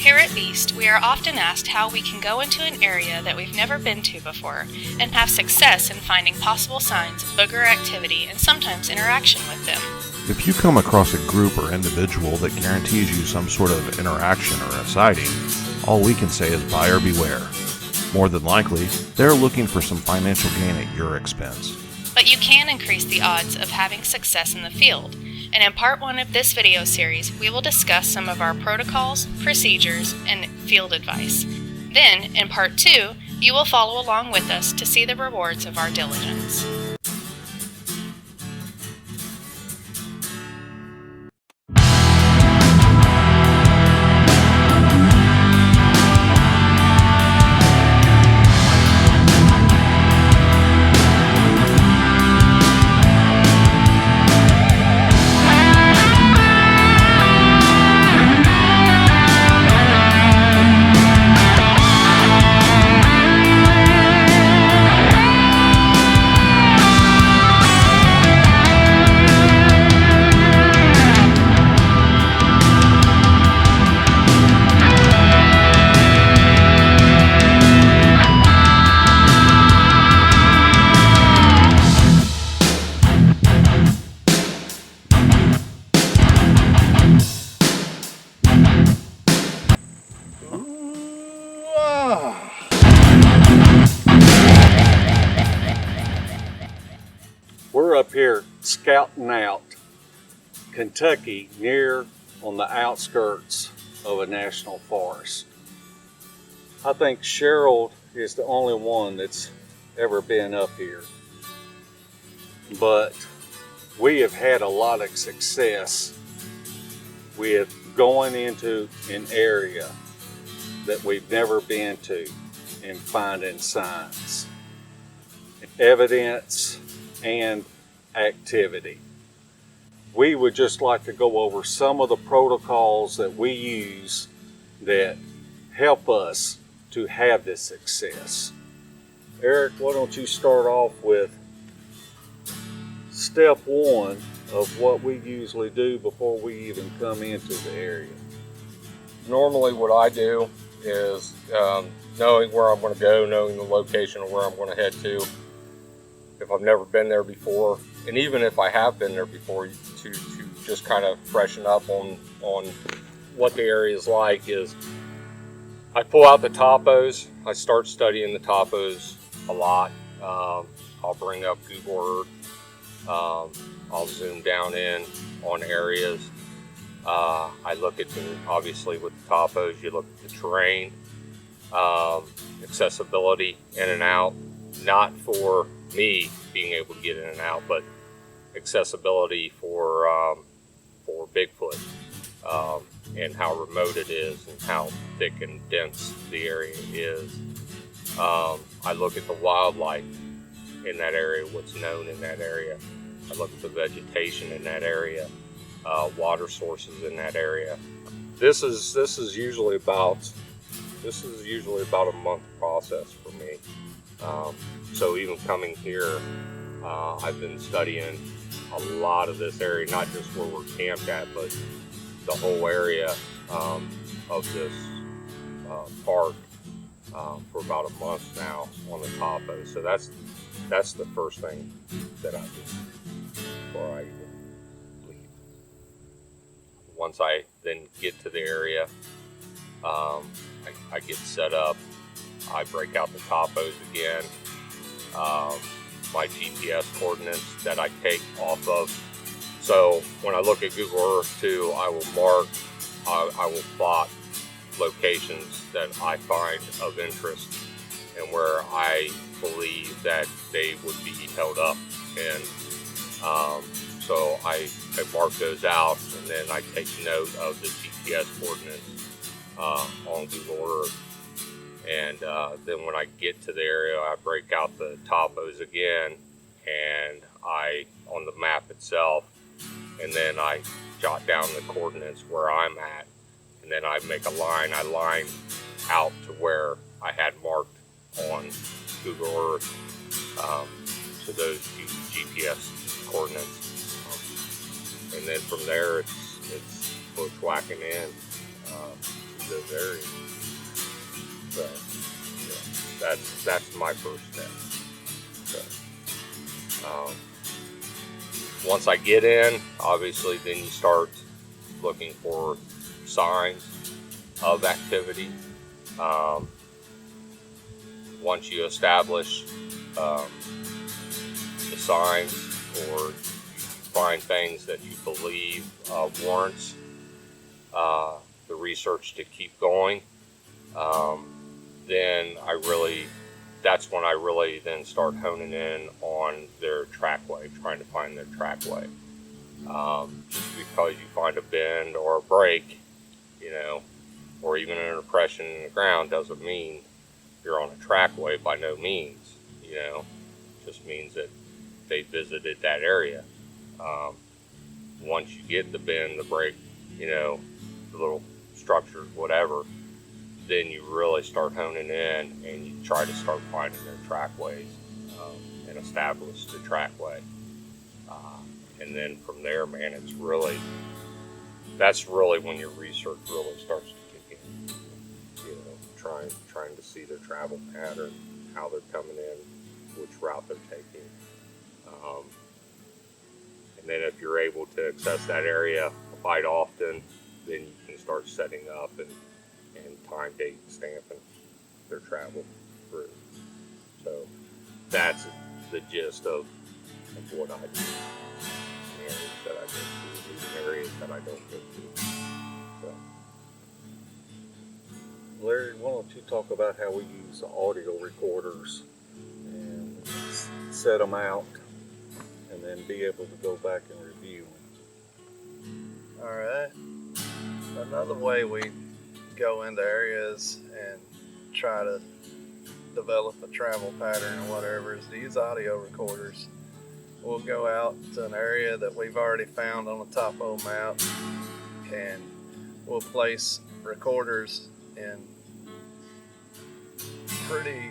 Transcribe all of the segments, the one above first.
Here at Beast, we are often asked how we can go into an area that we've never been to before and have success in finding possible signs of booger activity and sometimes interaction with them. If you come across a group or individual that guarantees you some sort of interaction or a sighting, all we can say is buyer beware. More than likely, they're looking for some financial gain at your expense. But you can increase the odds of having success in the field. And in part 1 of this video series, we will discuss some of our protocols, procedures, and field advice. Then, in part 2, you will follow along with us to see the rewards of our diligence. We're up here scouting out Kentucky, near on the outskirts of a national forest. I think Cheryl is the only one that's ever been up here. But we have had a lot of success with going into an area that we've never been to and finding signs, evidence, and activity. We would just like to go over some of the protocols that we use that help us to have this success. Eric, why don't you start off with step 1 of what we usually do before we even come into the area? Normally what I do is knowing where I'm going to go, knowing the location of where I'm going to head to. If I've never been there before, and even if I have been there before, to just kind of freshen up on what the area is like, is I pull out the topos. I start studying the topos a lot. I'll bring up Google Earth. I'll zoom down in on areas. I look at obviously with the topos, you look at the terrain, accessibility in and out, not for me being able to get in and out, but accessibility for Bigfoot, and how remote it is and how thick and dense the area is. I look at the wildlife in that area, what's known in that area. I look at the vegetation in that area, water sources in that area. This is usually about a month process for me. So even coming here, I've been studying a lot of this area, not just where we're camped at, but the whole area of this park for about a month now on the topo. So that's the first thing that I do before I even leave. Once I then get to the area, I get set up. I break out the topos again, my GPS coordinates that I take off of. So when I look at Google Earth too, I will mark, I will plot locations that I find of interest and where I believe that they would be held up. And so I mark those out, and then I take note of the GPS coordinates on Google Earth. And then when I get to the area, I break out the topos again, and on the map itself, and then I jot down the coordinates where I'm at, and then I make a line. I line out to where I had marked on Google Earth to those GPS coordinates, and then from there it's bushwhacking in. those areas. So, yeah, that's my first step. So, once I get in, obviously, then you start looking for signs of activity. Once you establish the signs, or you find things that you believe warrants the research to keep going, then that's when I really then start honing in on their trackway, trying to find their trackway. Just because you find a bend or a break, or even an impression in the ground doesn't mean you're on a trackway, by no means. Just means that they visited that area. Once you get the bend, the break, the little structures, whatever, then you really start honing in and you try to start finding their trackways and establish the trackway. And then from there, man, that's really when your research really starts to kick in. Trying to see their travel pattern, how they're coming in, which route they're taking. And then if you're able to access that area quite often, then you can start setting up and time, date, and stamping their travel through. So that's the gist of what I do. Areas that I go to, even areas that I don't go to. So. Larry, why don't you talk about how we use audio recorders and set them out and then be able to go back and review them. All right. Another way we go into areas and try to develop a travel pattern or whatever is to use audio recorders. We'll go out to an area that we've already found on the topo map, and we'll place recorders in pretty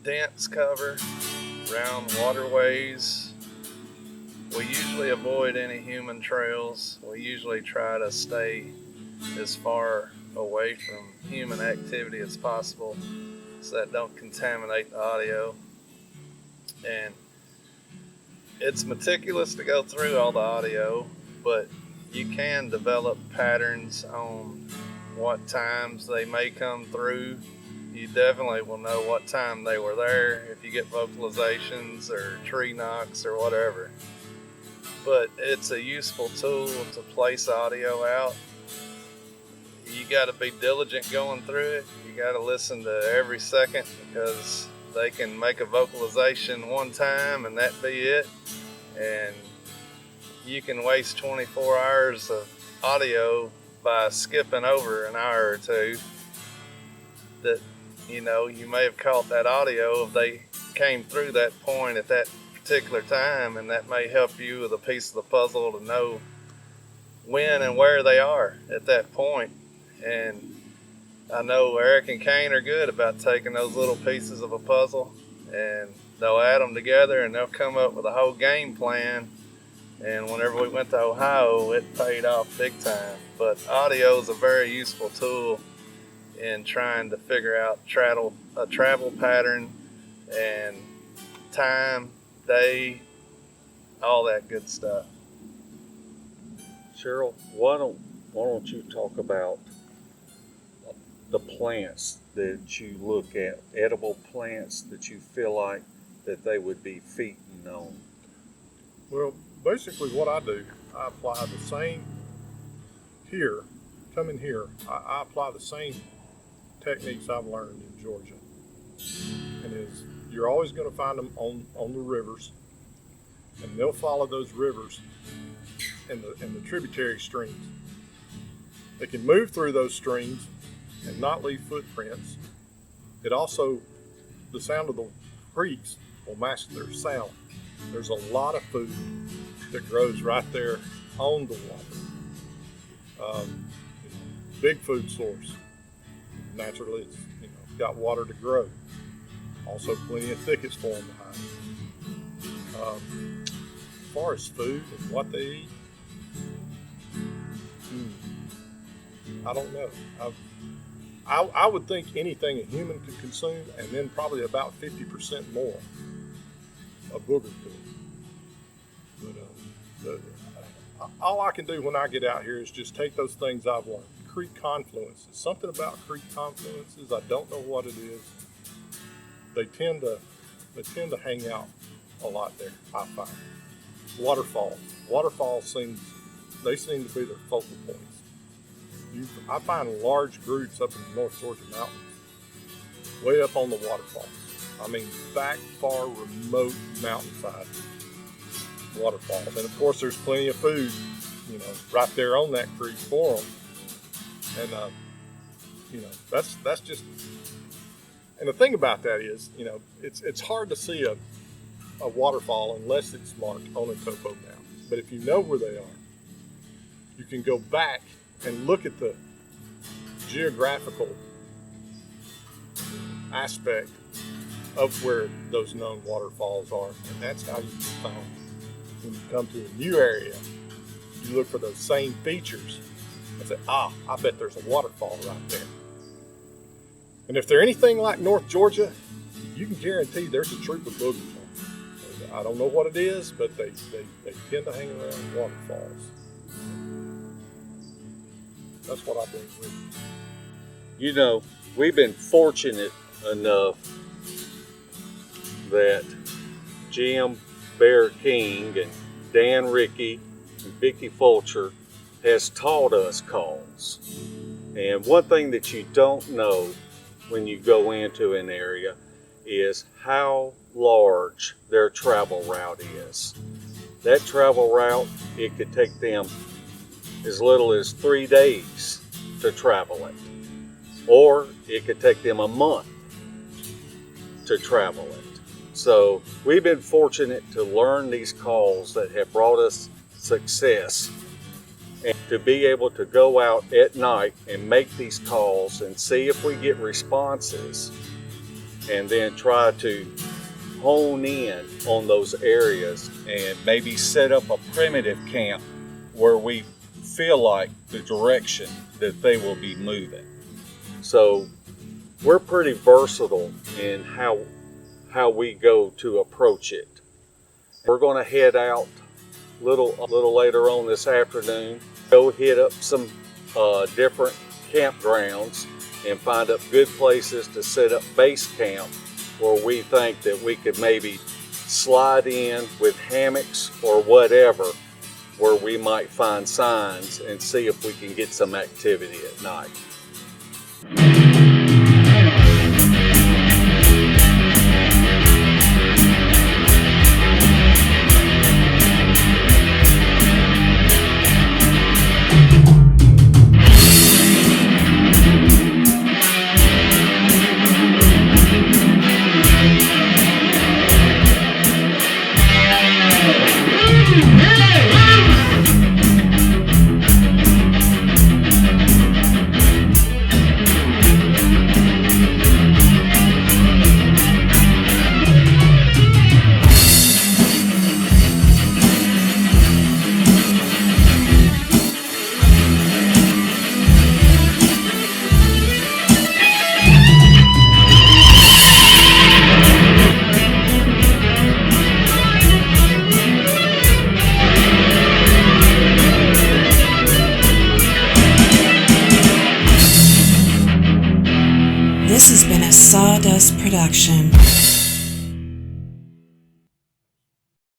dense cover around waterways. We usually avoid any human trails. We usually try to stay as far away from human activity as possible so that don't contaminate the audio. And it's meticulous to go through all the audio, but you can develop patterns on what times they may come through. You definitely will know what time they were there if you get vocalizations or tree knocks or whatever. But it's a useful tool to place audio out. You got to be diligent going through it. You got to listen to every second, because they can make a vocalization one time and that be it. And you can waste 24 hours of audio by skipping over an hour or two that, you may have caught that audio if they came through that point at that particular time, and that may help you with a piece of the puzzle to know when and where they are at that point. And I know Eric and Kane are good about taking those little pieces of a puzzle and they'll add them together and they'll come up with a whole game plan. And whenever we went to Ohio, it paid off big time. But audio is a very useful tool in trying to figure out a travel pattern and time, day, all that good stuff. Cheryl, why don't you talk about the plants that you look at, edible plants that you feel like that they would be feeding on? Well, basically what I do, I apply the same here, coming here, I apply the same techniques I've learned in Georgia. And you're always going to find them on the rivers, and they'll follow those rivers and the tributary streams. They can move through those streams and not leave footprints. It also, the sound of the creeks will match their sound. There's a lot of food that grows right there on the water. Big food source. Naturally, it's got water to grow. Also, plenty of thickets for them behind. As far as food and what they eat, I don't know. I would think anything a human could consume, and then probably about 50% more a booger could. But all I can do when I get out here is just take those things I've learned. Creek confluences. Something about creek confluences, I don't know what it is. They tend to hang out a lot there, I find. Waterfalls. Waterfalls seem to be their focal points. I find large groups up in the North Georgia mountains, way up on the waterfalls. I mean, back far, remote mountainside waterfalls. And of course, there's plenty of food, right there on that creek for them. And that's just. And the thing about that is, it's hard to see a waterfall unless it's marked on a topo map. But if you know where they are, you can go back and look at the geographical aspect of where those known waterfalls are. And that's how you find when you come to a new area, you look for those same features and say, I bet there's a waterfall right there. And if they're anything like North Georgia, you can guarantee there's a troop of boogers on them. I don't know what it is, but they tend to hang around waterfalls. That's what I bring with me. We've been fortunate enough that Jim Bear King and Dan Rickey and Vicky Fulcher has taught us calls. And one thing that you don't know when you go into an area is how large their travel route is. That travel route, it could take them as little as 3 days to travel it, or it could take them a month to travel it. So we've been fortunate to learn these calls that have brought us success, and to be able to go out at night and make these calls and see if we get responses, and then try to hone in on those areas and maybe set up a primitive camp where we feel like the direction that they will be moving. So we're pretty versatile in how we go to approach it. We're going to head out a little later on this afternoon, go hit up some different campgrounds and find up good places to set up base camp where we think that we could maybe slide in with hammocks or whatever, where we might find signs and see if we can get some activity at night. This has been a Sawdust production.